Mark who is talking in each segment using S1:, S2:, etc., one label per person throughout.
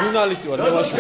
S1: Журналисти вар, не ваши.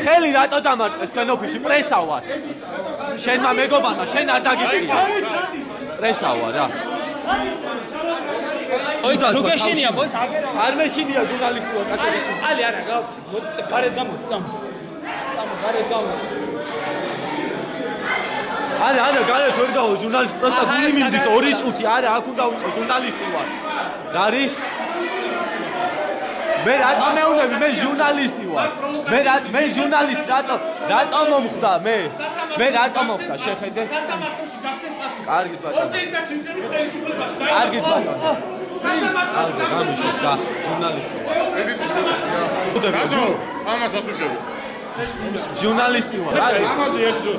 S1: ხელი რატო დამარცხეს თქვენ ოფისში პრესა ვარ შენმა მეგობარმა შენ არ დაგიწია პრესა ვარ რა ოიცა ლუკაშენია ბოს არ მეშინია ჟურნალისტი ვარ ალი არა გავწი გარეთ გამოდი სამ გარეთ გამოდი არა გარეთ ვერ გავა ჟურნალისტი პროსტა გული მინდის 2 წუთი არა აქ უნდა ვიყო ჟურნალისტი ვარ რა არის მე რატომ მეუნები მე ჟურნალისტი ვარ მე ჟურნალისტი რატომ მომხდა მე რატომ მომხდა შეხედე სასამართლოში გაგცენ პასუხი კარგი ბატონო 20 წუთში ვიყავი ხელი შუბლებაში კარგი ბატონო სასამართლოში გაგცენ ჟურნალისტი ვარ რატო ამას ასუშები ჟურნალისტი ვარ არის ამოდი ერთჯერ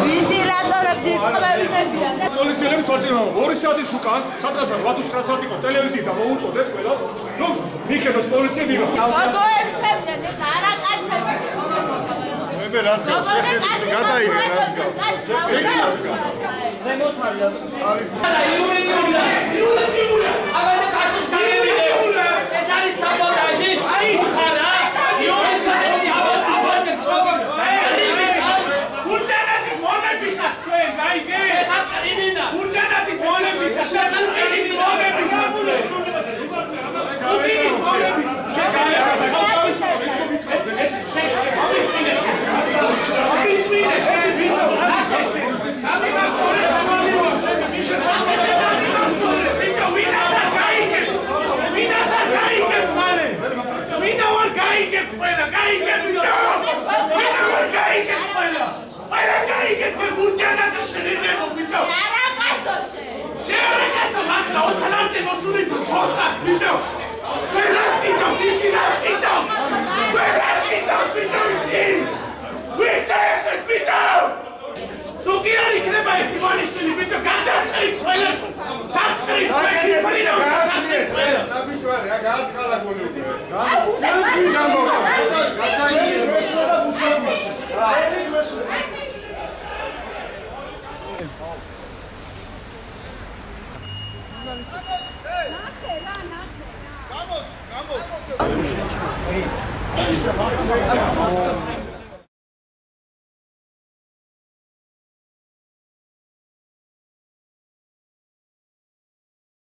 S1: ვიზი რატო თქვენებია პოლიციელები თორცინავენ 2 საათის უკან სადღაც 8-9 საათი იყო ტელევიზიიდან მოუწოდეთ ყველას რომ მიხედოს პოლიციები გოგოებცემდნენ ეს არაკაცები მე რაც შეხედე გადაიღე რაც ზემოთარია იურიდიული აღარ გასულ გამივიდე ეს არის საბოტაჟი აი ხარა იურიდიული აბას პროგრამა ურჯანაძის მონები ხარ თქვენ გაიგე ურჯანაძის მონები ხარ პუტინის მონები გაბულე პუტინის მონები